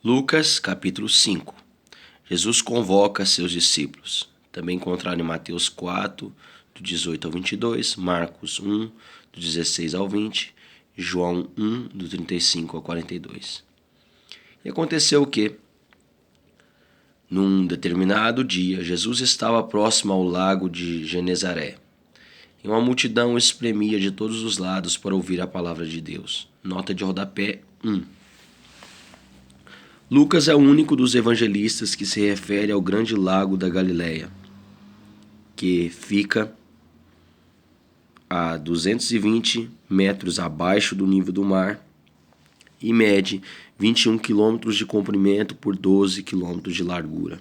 Lucas, capítulo 5. Jesus convoca seus discípulos. Também encontrado em Mateus 4, do 18 ao 22, Marcos 1, do 16 ao 20, João 1, do 35 ao 42. E aconteceu que, num determinado dia, Jesus estava próximo ao lago de Genezaré. E uma multidão o espremia de todos os lados para ouvir a palavra de Deus. Nota de rodapé 1. Lucas é o único dos evangelistas que se refere ao grande lago da Galileia, que fica a 220 metros abaixo do nível do mar e mede 21 quilômetros de comprimento por 12 quilômetros de largura,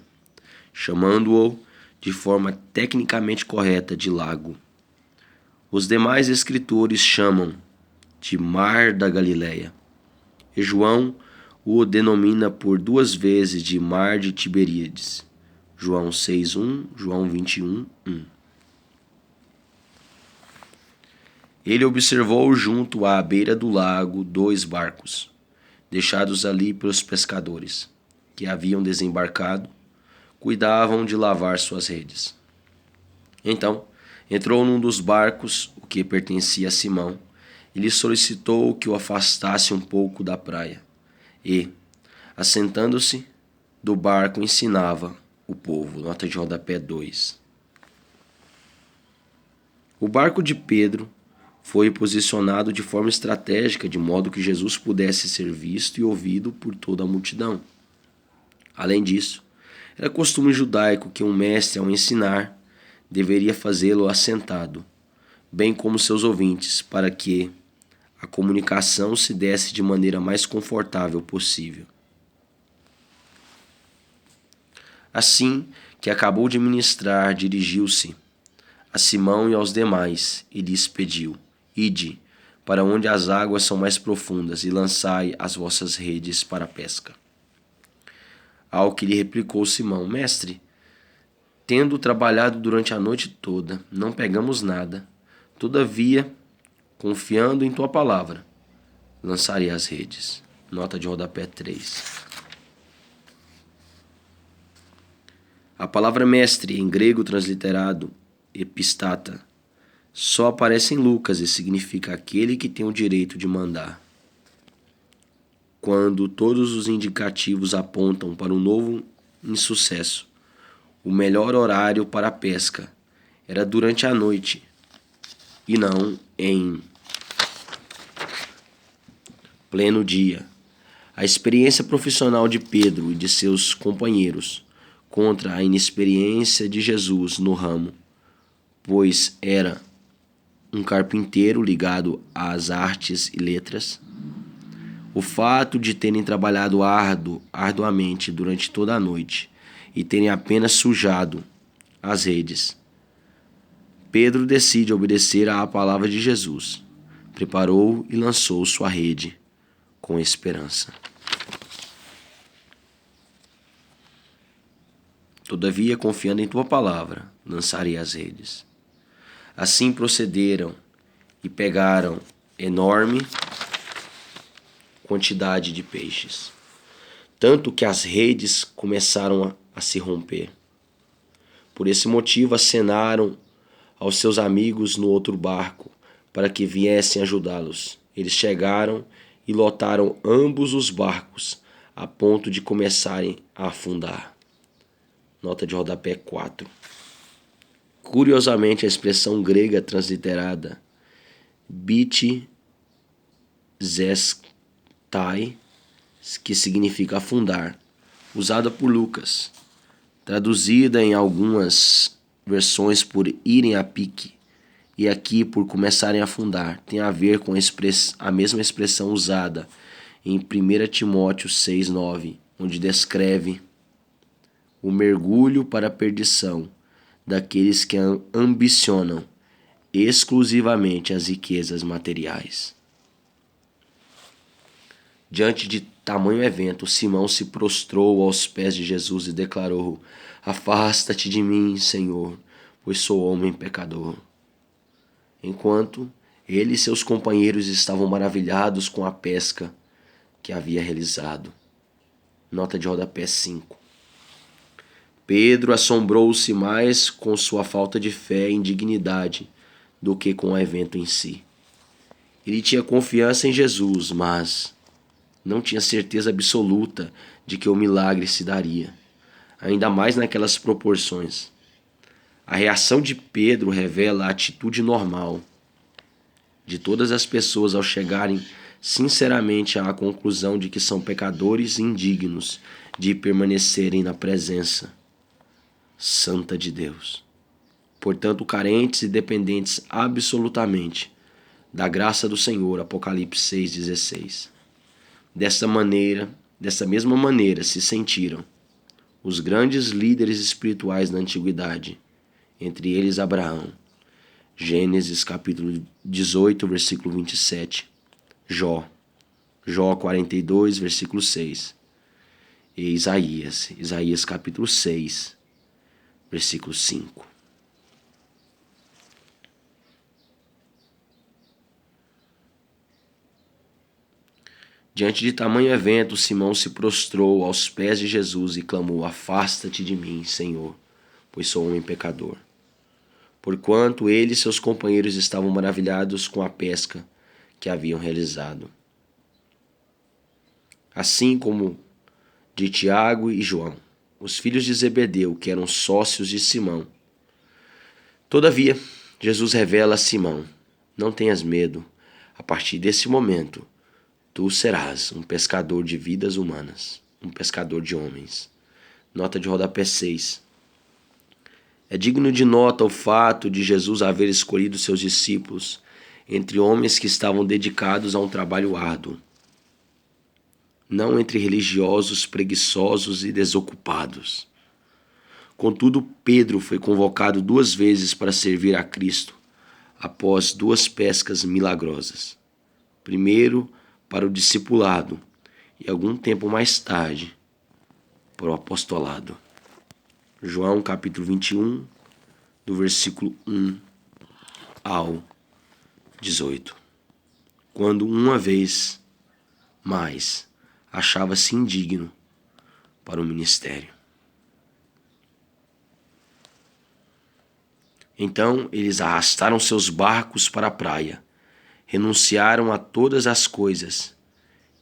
chamando-o de forma tecnicamente correta de lago. Os demais escritores chamam de Mar da Galileia, e João o denomina por duas vezes de Mar de Tiberíades. João 6:1, João 21:1. Ele observou junto à beira do lago 2 barcos, deixados ali pelos pescadores, que haviam desembarcado, cuidavam de lavar suas redes. Então, entrou num dos barcos, o que pertencia a Simão, e lhe solicitou que o afastasse um pouco da praia. E, assentando-se do barco, ensinava o povo. Nota de rodapé 2. O barco de Pedro foi posicionado de forma estratégica, de modo que Jesus pudesse ser visto e ouvido por toda a multidão. Além disso, era costume judaico que um mestre, ao ensinar, deveria fazê-lo assentado, bem como seus ouvintes, para que a comunicação se desse de maneira mais confortável possível. Assim que acabou de ministrar, dirigiu-se a Simão e aos demais e lhes pediu: Ide para onde as águas são mais profundas e lançai as vossas redes para a pesca. Ao que lhe replicou Simão: Mestre, tendo trabalhado durante a noite toda, não pegamos nada. Todavia, confiando em tua palavra, lançarei as redes. Nota de rodapé 3. A palavra mestre, em grego transliterado epistata, só aparece em Lucas e significa aquele que tem o direito de mandar. Quando todos os indicativos apontam para um novo insucesso, o melhor horário para a pesca era durante a noite e não em pleno dia. A experiência profissional de Pedro e de seus companheiros contra a inexperiência de Jesus no ramo, pois era um carpinteiro ligado às artes e letras. O fato de terem trabalhado arduamente durante toda a noite e terem apenas sujado as redes. Pedro decide obedecer à palavra de Jesus. Preparou e lançou sua rede com esperança. Todavia, confiando em tua palavra, lançarei as redes. Assim procederam e pegaram enorme quantidade de peixes, tanto que as redes começaram a se romper. Por esse motivo, acenaram aos seus amigos no outro barco para que viessem ajudá-los. Eles chegaram e lotaram ambos os barcos a ponto de começarem a afundar. Nota de rodapé 4. Curiosamente, a expressão grega transliterada bitizestai, que significa afundar, usada por Lucas, traduzida em algumas versões por irem a pique e aqui por começarem a afundar, tem a ver com a mesma expressão usada em 1 Timóteo 6:9, onde descreve o mergulho para a perdição daqueles que ambicionam exclusivamente as riquezas materiais. Diante de tamanho evento, Simão se prostrou aos pés de Jesus e declarou: Afasta-te de mim, Senhor, pois sou homem pecador. Enquanto ele e seus companheiros estavam maravilhados com a pesca que havia realizado. Nota de rodapé 5. Pedro assombrou-se mais com sua falta de fé e indignidade do que com o evento em si. Ele tinha confiança em Jesus, mas não tinha certeza absoluta de que o milagre se daria, ainda mais naquelas proporções. A reação de Pedro revela a atitude normal de todas as pessoas ao chegarem sinceramente à conclusão de que são pecadores indignos de permanecerem na presença santa de Deus. Portanto, carentes e dependentes absolutamente da graça do Senhor. Apocalipse 6,16. Dessa mesma maneira se sentiram os grandes líderes espirituais da antiguidade, entre eles Abraão, Gênesis capítulo 18, versículo 27, Jó 42, versículo 6, e Isaías capítulo 6, versículo 5. Diante de tamanho evento, Simão se prostrou aos pés de Jesus e clamou: Afasta-te de mim, Senhor, pois sou homem pecador. Porquanto ele e seus companheiros estavam maravilhados com a pesca que haviam realizado. Assim como de Tiago e João, os filhos de Zebedeu, que eram sócios de Simão. Todavia, Jesus revela a Simão: Não tenhas medo, a partir desse momento, tu serás um pescador de vidas humanas, um pescador de homens. Nota de rodapé 6. É digno de nota o fato de Jesus haver escolhido seus discípulos entre homens que estavam dedicados a um trabalho árduo, não entre religiosos preguiçosos e desocupados. Contudo, Pedro foi convocado 2 vezes para servir a Cristo, após 2 pescas milagrosas. Primeiro, para o discipulado, e algum tempo mais tarde, para o apostolado. João capítulo 21, do versículo 1 ao 18. Quando uma vez mais achava-se indigno para o ministério. Então eles arrastaram seus barcos para a praia, renunciaram a todas as coisas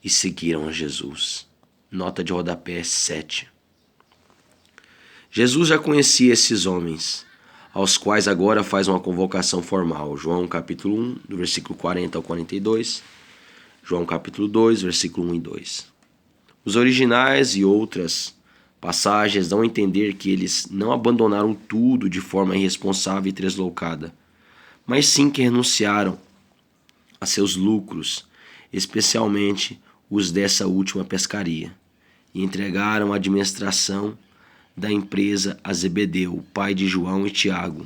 e seguiram a Jesus. Nota de rodapé 7. Jesus já conhecia esses homens, aos quais agora faz uma convocação formal. João capítulo 1, do versículo 40 ao 42. João capítulo 2, versículo 1 e 2. Os originais e outras passagens dão a entender que eles não abandonaram tudo de forma irresponsável e deslocada, mas sim que renunciaram a seus lucros, especialmente os dessa última pescaria, e entregaram a administração da empresa a Zebedeu, pai de João e Tiago,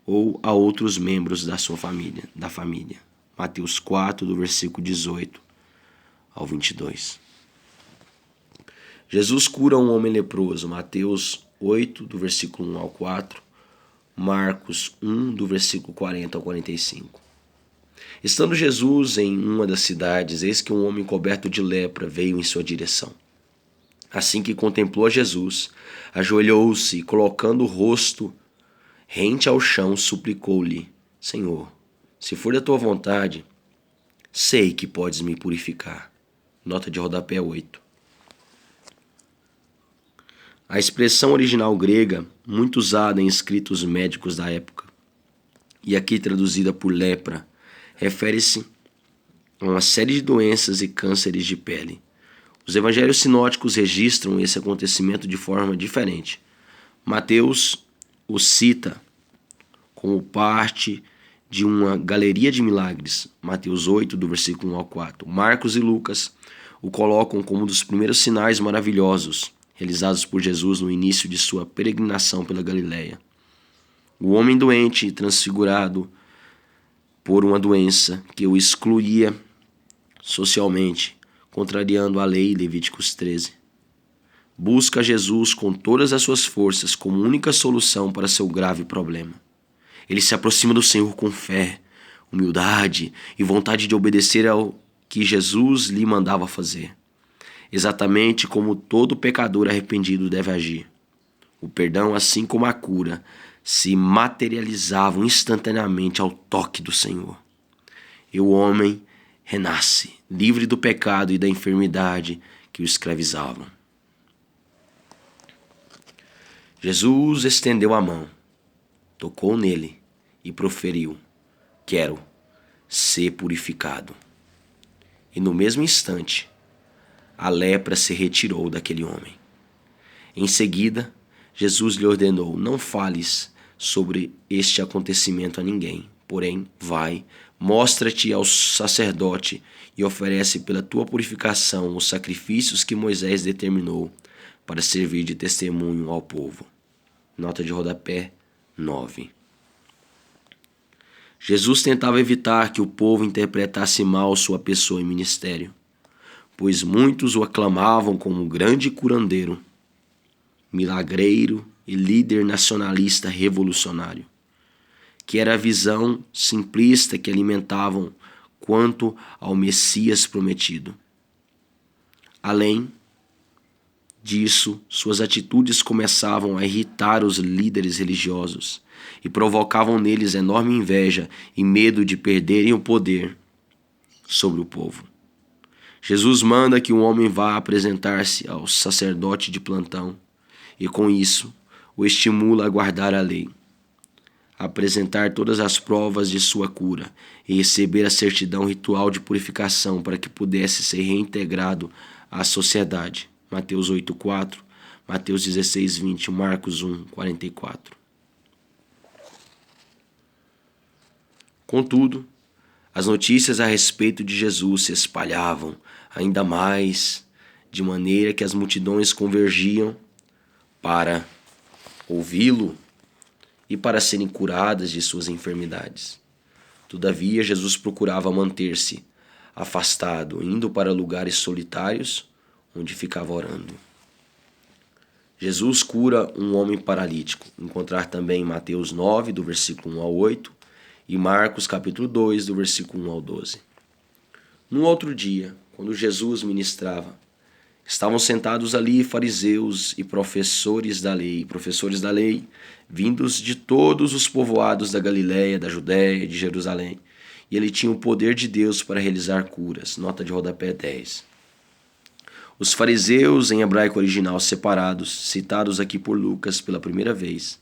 ou a outros membros da família. Mateus 4, do versículo 18 ao 22. Jesus cura um homem leproso. Mateus 8, do versículo 1 ao 4. Marcos 1, do versículo 40 ao 45. Estando Jesus em uma das cidades, eis que um homem coberto de lepra veio em sua direção. Assim que contemplou a Jesus, ajoelhou-se e, colocando o rosto rente ao chão, suplicou-lhe: Senhor, se for da tua vontade, sei que podes me purificar. Nota de rodapé 8. A expressão original grega, muito usada em escritos médicos da época, e aqui traduzida por lepra, refere-se a uma série de doenças e cânceres de pele. Os evangelhos sinóticos registram esse acontecimento de forma diferente. Mateus o cita como parte de uma galeria de milagres, Mateus 8, do versículo 1 ao 4. Marcos e Lucas o colocam como um dos primeiros sinais maravilhosos realizados por Jesus no início de sua peregrinação pela Galileia. O homem doente e transfigurado por uma doença que o excluía socialmente, contrariando a lei, Levíticos 13. Busca Jesus com todas as suas forças como única solução para seu grave problema. Ele se aproxima do Senhor com fé, humildade e vontade de obedecer ao que Jesus lhe mandava fazer. exatamente como todo pecador arrependido deve agir. O perdão, assim como a cura, se materializavam instantaneamente ao toque do Senhor. E o homem renasce, livre do pecado e da enfermidade que o escravizavam. Jesus estendeu a mão, tocou nele e proferiu: quero ser purificado. E no mesmo instante, a lepra se retirou daquele homem. Em seguida, Jesus lhe ordenou: não fales sobre este acontecimento a ninguém, porém, vai, mostra-te ao sacerdote e oferece pela tua purificação os sacrifícios que Moisés determinou para servir de testemunho ao povo. Nota de rodapé 9. Jesus tentava evitar que o povo interpretasse mal sua pessoa e ministério, pois muitos o aclamavam como um grande curandeiro, milagreiro e líder nacionalista revolucionário, que era a visão simplista que alimentavam quanto ao Messias prometido. Além disso, suas atitudes começavam a irritar os líderes religiosos e provocavam neles enorme inveja e medo de perderem o poder sobre o povo. Jesus manda que um homem vá apresentar-se ao sacerdote de plantão e, com isso, o estimula a guardar a lei, a apresentar todas as provas de sua cura e receber a certidão ritual de purificação para que pudesse ser reintegrado à sociedade. Mateus 8:4, Mateus 16:20, Marcos 1:44. Contudo, as notícias a respeito de Jesus se espalhavam ainda mais, de maneira que as multidões convergiam para ouvi-lo e para serem curadas de suas enfermidades. Todavia, Jesus procurava manter-se afastado, indo para lugares solitários, onde ficava orando. Jesus cura um homem paralítico, encontrar também em Mateus 9, do versículo 1 ao 8, e Marcos capítulo 2, do versículo 1 ao 12. Num outro dia, quando Jesus ministrava, estavam sentados ali fariseus e professores da lei, vindos de todos os povoados da Galiléia, da Judéia e de Jerusalém, e ele tinha o poder de Deus para realizar curas. Nota de rodapé 10. Os fariseus, em hebraico original separados, citados aqui por Lucas pela primeira vez,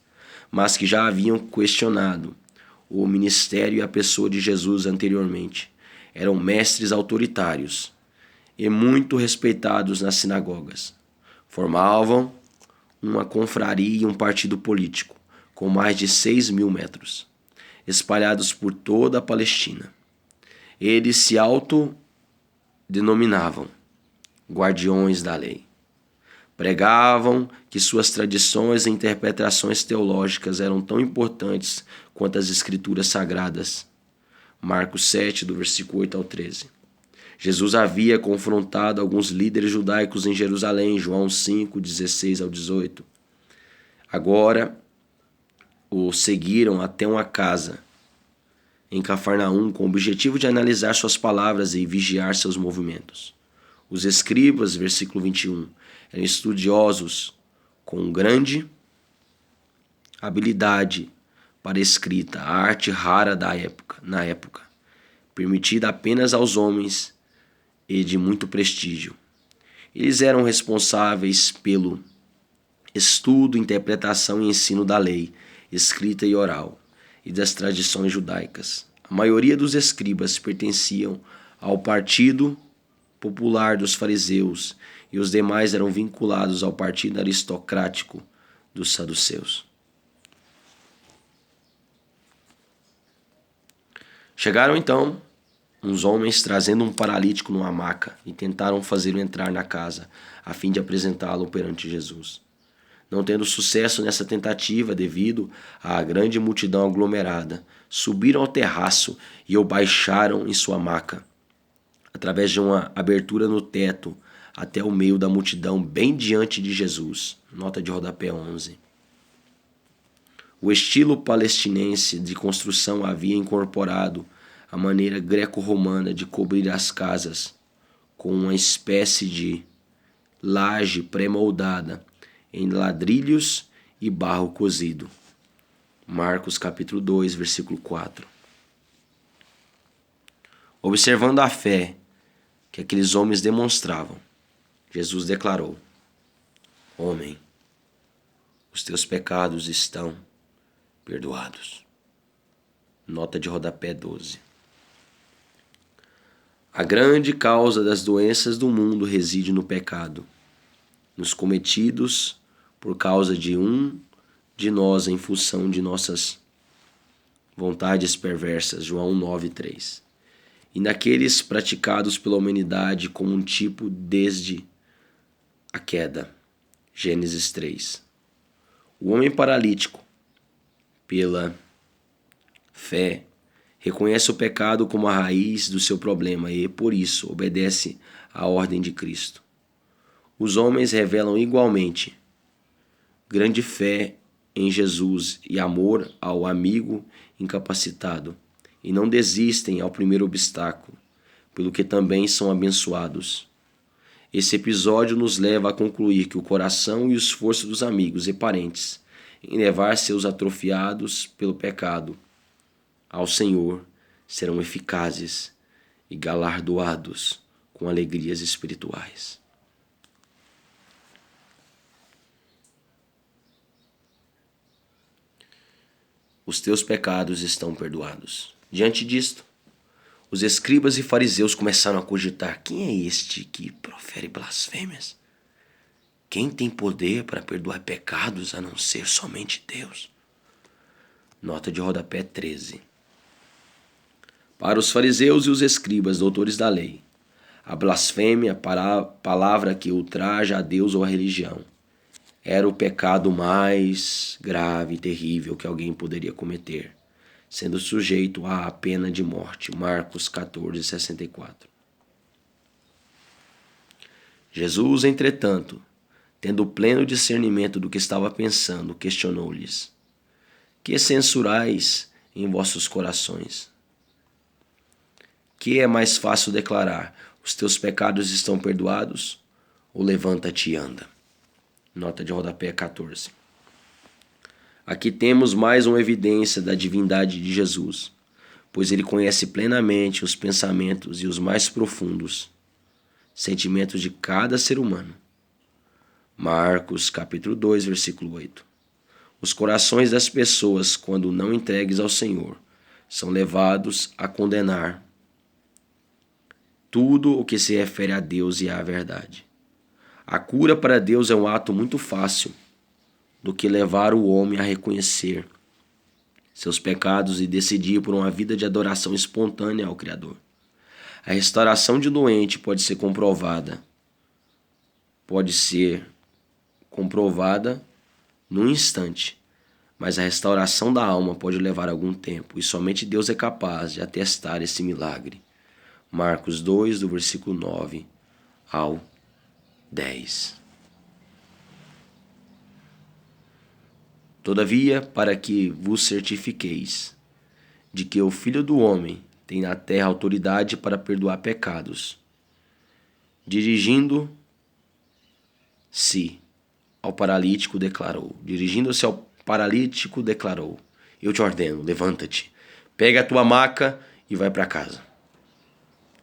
mas que já haviam questionado o ministério e a pessoa de Jesus anteriormente, eram mestres autoritários e muito respeitados nas sinagogas. Formavam uma confraria e um partido político, com mais de 6.000 metros, espalhados por toda a Palestina. Eles se autodenominavam guardiões da lei. Pregavam que suas tradições e interpretações teológicas eram tão importantes quanto as escrituras sagradas. Marcos 7, do versículo 8 ao 13. Jesus havia confrontado alguns líderes judaicos em Jerusalém, João 5, 16 ao 18. Agora o seguiram até uma casa em Cafarnaum com o objetivo de analisar suas palavras e vigiar seus movimentos. Os escribas, versículo 21, eram estudiosos com grande habilidade para escrita, a arte rara na época, permitida apenas aos homens e de muito prestígio. Eles eram responsáveis pelo estudo, interpretação e ensino da lei, escrita e oral, e das tradições judaicas. A maioria dos escribas pertenciam ao partido popular dos fariseus e os demais eram vinculados ao partido aristocrático dos saduceus. Chegaram então uns homens trazendo um paralítico numa maca e tentaram fazê-lo entrar na casa, a fim de apresentá-lo perante Jesus. Não tendo sucesso nessa tentativa devido à grande multidão aglomerada, subiram ao terraço e o baixaram em sua maca, através de uma abertura no teto, até o meio da multidão, bem diante de Jesus. Nota de rodapé 11. O estilo palestinense de construção havia incorporado a maneira greco-romana de cobrir as casas com uma espécie de laje pré-moldada em ladrilhos e barro cozido. Marcos capítulo 2, versículo 4. Observando a fé que aqueles homens demonstravam, Jesus declarou: Homem, os teus pecados estão perdoados. Nota de rodapé 12. A grande causa das doenças do mundo reside no pecado, nos cometidos por causa de um de nós em função de nossas vontades perversas, João 9:3. E naqueles praticados pela humanidade como um tipo desde a queda, Gênesis 3. O homem paralítico, pela fé, reconhece o pecado como a raiz do seu problema e, por isso, obedece à ordem de Cristo. Os homens revelam igualmente grande fé em Jesus e amor ao amigo incapacitado, e não desistem ao primeiro obstáculo, pelo que também são abençoados. Esse episódio nos leva a concluir que o coração e o esforço dos amigos e parentes em levar seus atrofiados pelo pecado ao Senhor serão eficazes e galardoados com alegrias espirituais. Os teus pecados estão perdoados. Diante disto, os escribas e fariseus começaram a cogitar: quem é este que profere blasfêmias? Quem tem poder para perdoar pecados a não ser somente Deus? Nota de rodapé 13. Para os fariseus e os escribas, doutores da lei, a blasfêmia, palavra que ultraja a Deus ou a religião, era o pecado mais grave e terrível que alguém poderia cometer, sendo sujeito à pena de morte. Marcos 14:64. Jesus, entretanto, tendo pleno discernimento do que estava pensando, questionou-lhes: que censurais em vossos corações? Que é mais fácil declarar: os teus pecados estão perdoados, ou levanta-te e anda? Nota de rodapé 14. Aqui temos mais uma evidência da divindade de Jesus, pois ele conhece plenamente os pensamentos e os mais profundos sentimentos de cada ser humano. Marcos capítulo 2, versículo 8. Os corações das pessoas, quando não entregues ao Senhor, são levados a condenar tudo o que se refere a Deus e à verdade. A cura para Deus é um ato muito fácil do que levar o homem a reconhecer seus pecados e decidir por uma vida de adoração espontânea ao Criador. A restauração de um doente pode ser comprovada num instante, mas a restauração da alma pode levar algum tempo, e somente Deus é capaz de atestar esse milagre. Marcos 2, do versículo 9 ao 10. Todavia, para que vos certifiqueis de que o Filho do Homem tem na terra autoridade para perdoar pecados, dirigindo-se ao paralítico declarou: eu te ordeno, levanta-te, pega a tua maca e vai para casa.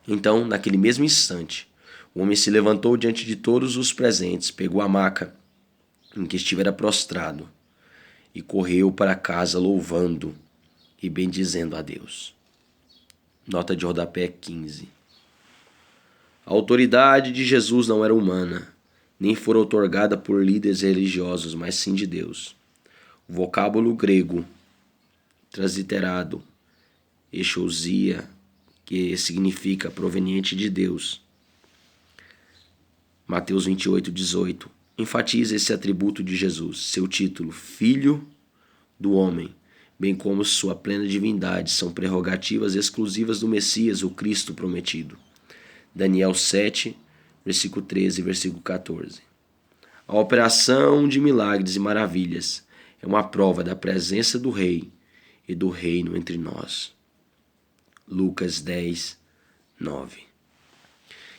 Então, naquele mesmo instante, o homem se levantou diante de todos os presentes, pegou a maca em que estivera prostrado e correu para casa louvando e bendizendo a Deus. Nota de rodapé 15. A autoridade de Jesus não era humana, nem fora outorgada por líderes religiosos, mas sim de Deus. O vocábulo grego transliterado exousia, que significa proveniente de Deus, Mateus 28:18, enfatiza esse atributo de Jesus, seu título, Filho do Homem, bem como sua plena divindade, são prerrogativas exclusivas do Messias, o Cristo prometido. Daniel 7, versículo 13 e versículo 14. A operação de milagres e maravilhas é uma prova da presença do Rei e do reino entre nós. Lucas 10, 9.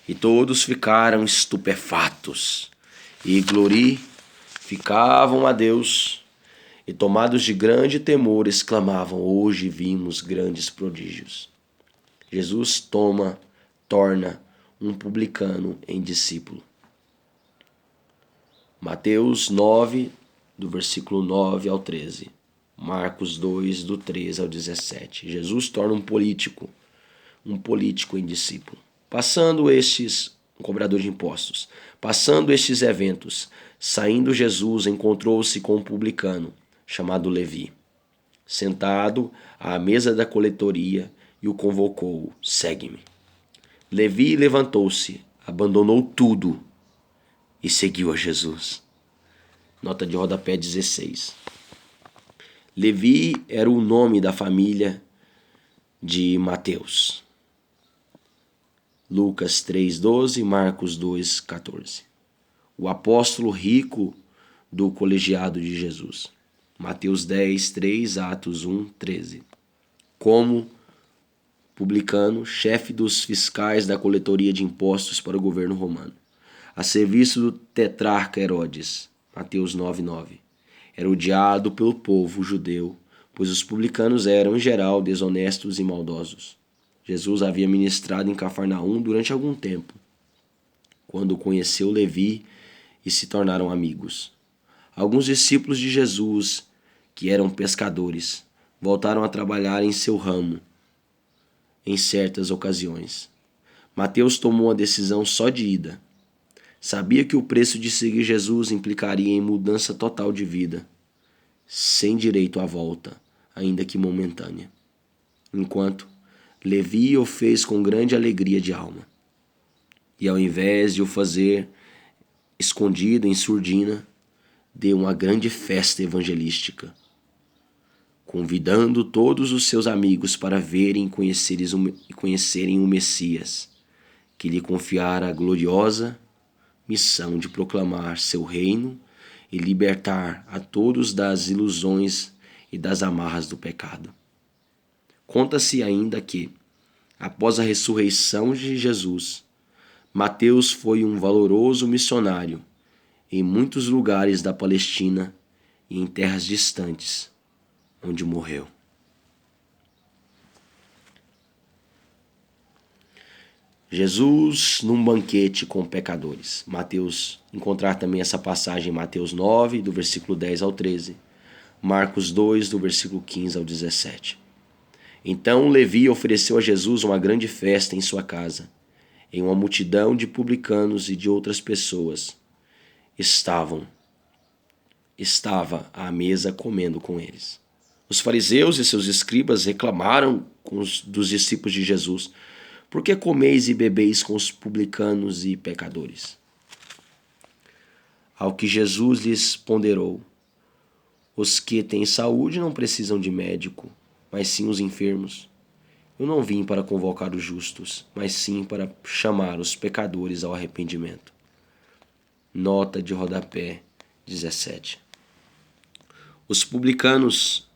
E todos ficaram estupefatos e glorificavam a Deus, e tomados de grande temor exclamavam: hoje vimos grandes prodígios. Jesus torna um publicano em discípulo. Mateus 9, do versículo 9 ao 13. Marcos 2, do 13 ao 17. Jesus torna um político em discípulo. Um cobrador de impostos. Passando estes eventos, saindo Jesus encontrou-se com um publicano, chamado Levi, sentado à mesa da coletoria, e o convocou: segue-me. Levi levantou-se, abandonou tudo e seguiu a Jesus. Nota de rodapé 16. Levi era o nome da família de Mateus. Lucas 3,12, Marcos 2,14. O apóstolo rico do colegiado de Jesus. Mateus 10:3, Atos 1:13. Como publicano, chefe dos fiscais da coletoria de impostos para o governo romano, a serviço do tetrarca Herodes. Mateus 9:9. Era odiado pelo povo judeu, pois os publicanos eram, em geral, desonestos e maldosos. Jesus havia ministrado em Cafarnaum durante algum tempo, quando conheceu Levi e se tornaram amigos. Alguns discípulos de Jesus, que eram pescadores, voltaram a trabalhar em seu ramo em certas ocasiões. Mateus tomou a decisão só de ida. Sabia que o preço de seguir Jesus implicaria em mudança total de vida, sem direito à volta, ainda que momentânea. Enquanto Levi o fez com grande alegria de alma. E ao invés de o fazer escondido em surdina, deu uma grande festa evangelística, convidando todos os seus amigos para verem e conhecerem o Messias, que lhe confiara a gloriosa missão de proclamar seu reino e libertar a todos das ilusões e das amarras do pecado. Conta-se ainda que, após a ressurreição de Jesus, Mateus foi um valoroso missionário em muitos lugares da Palestina e em terras distantes, onde morreu. Jesus num banquete com pecadores. Encontrar também essa passagem em Mateus 9, do versículo 10 ao 13. Marcos 2, do versículo 15 ao 17. Então Levi ofereceu a Jesus uma grande festa em sua casa, em uma multidão de publicanos e de outras pessoas. Estava à mesa comendo com eles. Os fariseus e seus escribas reclamaram dos discípulos de Jesus: por que comeis e bebeis com os publicanos e pecadores? Ao que Jesus lhes ponderou: os que têm saúde não precisam de médico, mas sim os enfermos. Eu não vim para convocar os justos, mas sim para chamar os pecadores ao arrependimento. Nota de rodapé 17. Os publicanos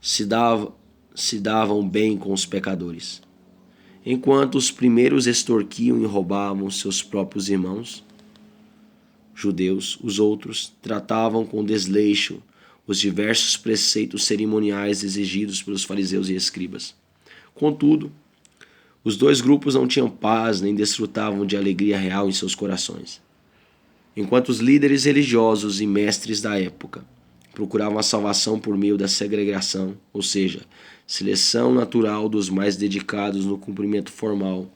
se davam bem com os pecadores. Enquanto os primeiros extorquiam e roubavam seus próprios irmãos judeus, os outros tratavam com desleixo os diversos preceitos cerimoniais exigidos pelos fariseus e escribas. Contudo, os dois grupos não tinham paz nem desfrutavam de alegria real em seus corações. Enquanto os líderes religiosos e mestres da época procuravam a salvação por meio da segregação, ou seja, seleção natural dos mais dedicados no cumprimento formal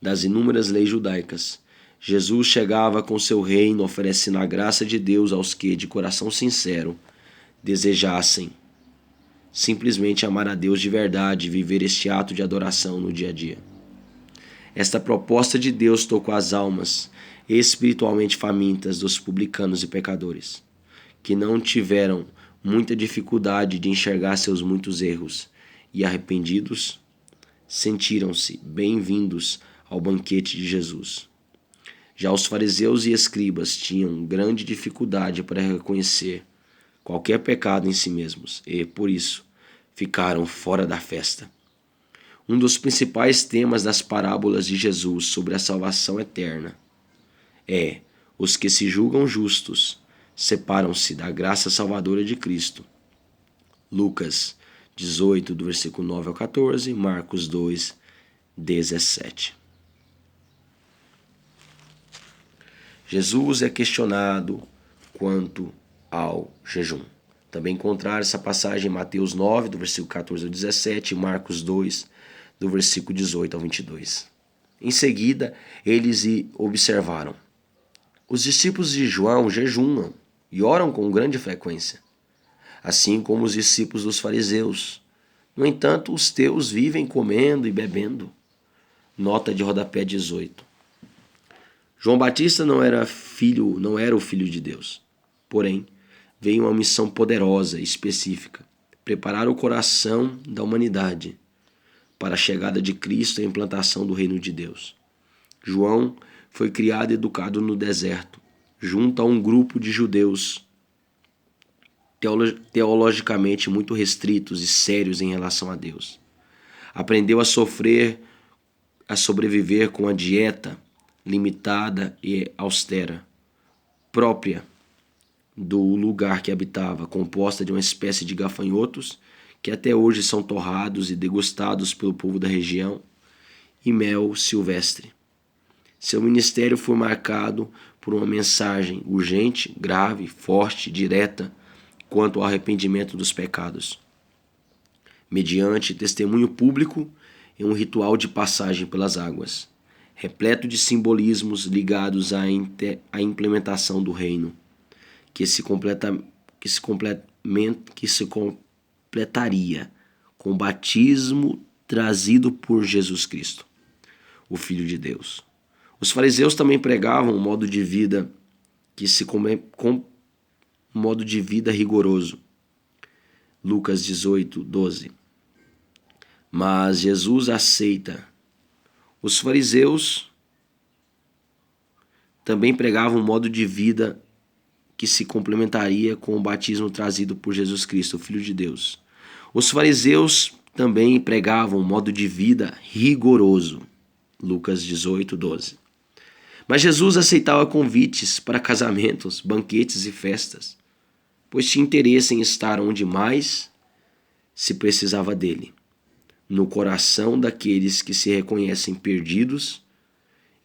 das inúmeras leis judaicas, Jesus chegava com seu reino oferecendo a graça de Deus aos que, de coração sincero, desejassem simplesmente amar a Deus de verdade e viver este ato de adoração no dia a dia. Esta proposta de Deus tocou as almas espiritualmente famintas dos publicanos e pecadores, que não tiveram muita dificuldade de enxergar seus muitos erros e, arrependidos, sentiram-se bem-vindos ao banquete de Jesus. Já os fariseus e escribas tinham grande dificuldade para reconhecer qualquer pecado em si mesmos e, por isso, ficaram fora da festa. Um dos principais temas das parábolas de Jesus sobre a salvação eterna é: os que se julgam justos separam-se da graça salvadora de Cristo. Lucas 18, do versículo 9 ao 14, Marcos 2, 17. Jesus é questionado quanto ao jejum. Também encontrar essa passagem em Mateus 9, do versículo 14 ao 17, e Marcos 2, do versículo 18 ao 22. Em seguida, eles observaram: os discípulos de João jejuam e oram com grande frequência, assim como os discípulos dos fariseus. No entanto, os teus vivem comendo e bebendo. Nota de rodapé 18. João Batista não era o filho de Deus. Porém, veio uma missão poderosa e específica: preparar o coração da humanidade para a chegada de Cristo e a implantação do reino de Deus. João foi criado e educado no deserto, junto a um grupo de judeus teologicamente muito restritos e sérios em relação a Deus. Aprendeu a sobreviver com a dieta limitada e austera, própria do lugar que habitava, composta de uma espécie de gafanhotos que até hoje são torrados e degustados pelo povo da região, e mel silvestre. Seu ministério foi marcado por uma mensagem urgente, grave, forte, direta quanto ao arrependimento dos pecados, mediante testemunho público e um ritual de passagem pelas águas, repleto de simbolismos ligados à implementação do reino, que se completaria com o batismo trazido por Jesus Cristo, o Filho de Deus. Os fariseus também pregavam um modo de vida rigoroso. Lucas 18, 12. Mas Jesus aceita. Os fariseus também pregavam um modo de vida que se complementaria com o batismo trazido por Jesus Cristo, o Filho de Deus. Os fariseus também pregavam um modo de vida rigoroso. Lucas 18, 12. Mas Jesus aceitava convites para casamentos, banquetes e festas, pois tinha interesse em estar onde mais se precisava dele, no coração daqueles que se reconhecem perdidos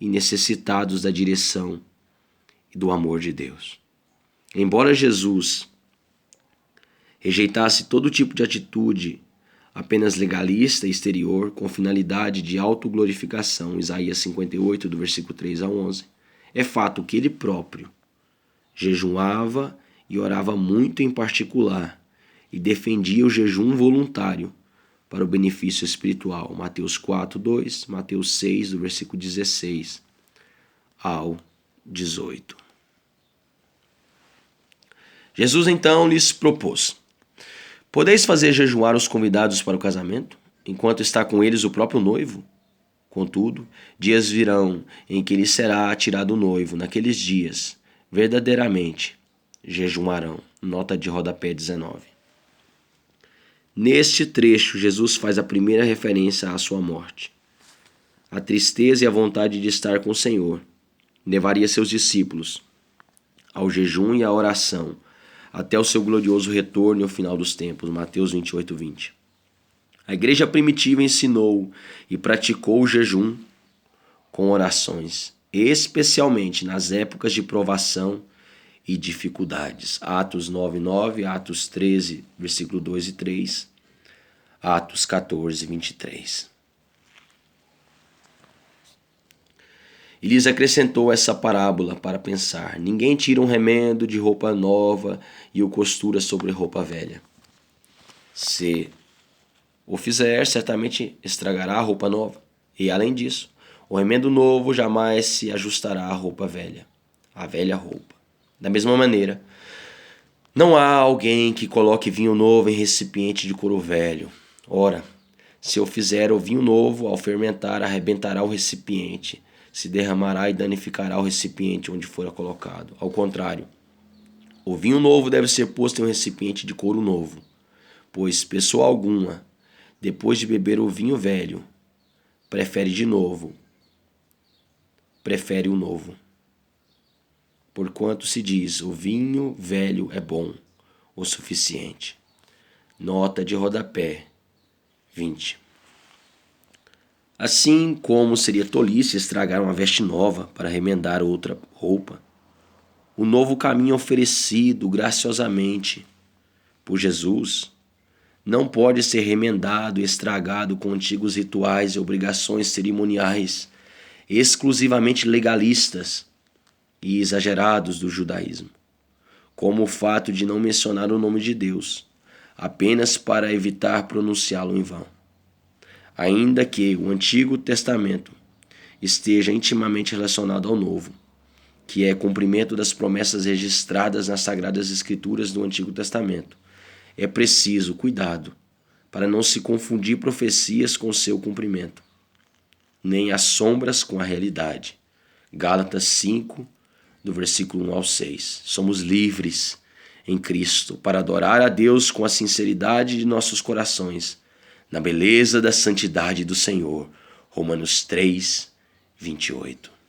e necessitados da direção e do amor de Deus. Embora Jesus rejeitasse todo tipo de atitude apenas legalista e exterior, com finalidade de autoglorificação, Isaías 58, do versículo 3 a 11, é fato que ele próprio jejuava e orava muito em particular e defendia o jejum voluntário para o benefício espiritual. Mateus 4, 2, Mateus 6, do versículo 16 ao 18. Jesus então lhes propôs: podeis fazer jejuar os convidados para o casamento, enquanto está com eles o próprio noivo? Contudo, dias virão em que lhes será tirado o noivo. Naqueles dias, verdadeiramente, jejuarão. Nota de rodapé 19. Neste trecho, Jesus faz a primeira referência à sua morte. A tristeza e a vontade de estar com o Senhor levaria seus discípulos ao jejum e à oração até o seu glorioso retorno e o final dos tempos. Mateus 28, 20. A igreja primitiva ensinou e praticou o jejum com orações, especialmente nas épocas de provação e dificuldades. Atos 9, 9, Atos 13, versículo 2 e 3, Atos 14, 23. E lhes acrescentou essa parábola para pensar: ninguém tira um remendo de roupa nova e o costura sobre roupa velha. Se o fizer, certamente estragará a roupa nova. E além disso, o remendo novo jamais se ajustará à roupa velha, à velha roupa. Da mesma maneira, não há alguém que coloque vinho novo em recipiente de couro velho. Ora, se eu fizer o vinho novo, ao fermentar, arrebentará o recipiente, se derramará e danificará o recipiente onde fora colocado. Ao contrário, o vinho novo deve ser posto em um recipiente de couro novo, pois pessoa alguma, depois de beber o vinho velho, prefere o novo. Porquanto se diz, o vinho velho é bom o suficiente. Nota de rodapé 20. Assim como seria tolice estragar uma veste nova para remendar outra roupa, o novo caminho oferecido graciosamente por Jesus não pode ser remendado e estragado com antigos rituais e obrigações cerimoniais exclusivamente legalistas e exagerados do judaísmo, como o fato de não mencionar o nome de Deus, apenas para evitar pronunciá-lo em vão. Ainda que o Antigo Testamento esteja intimamente relacionado ao Novo, que é cumprimento das promessas registradas nas Sagradas Escrituras do Antigo Testamento, é preciso cuidado para não se confundir profecias com seu cumprimento, nem as sombras com a realidade. Gálatas 5, do versículo 1 ao 6. Somos livres em Cristo para adorar a Deus com a sinceridade de nossos corações, na beleza da santidade do Senhor. Romanos 3, 28.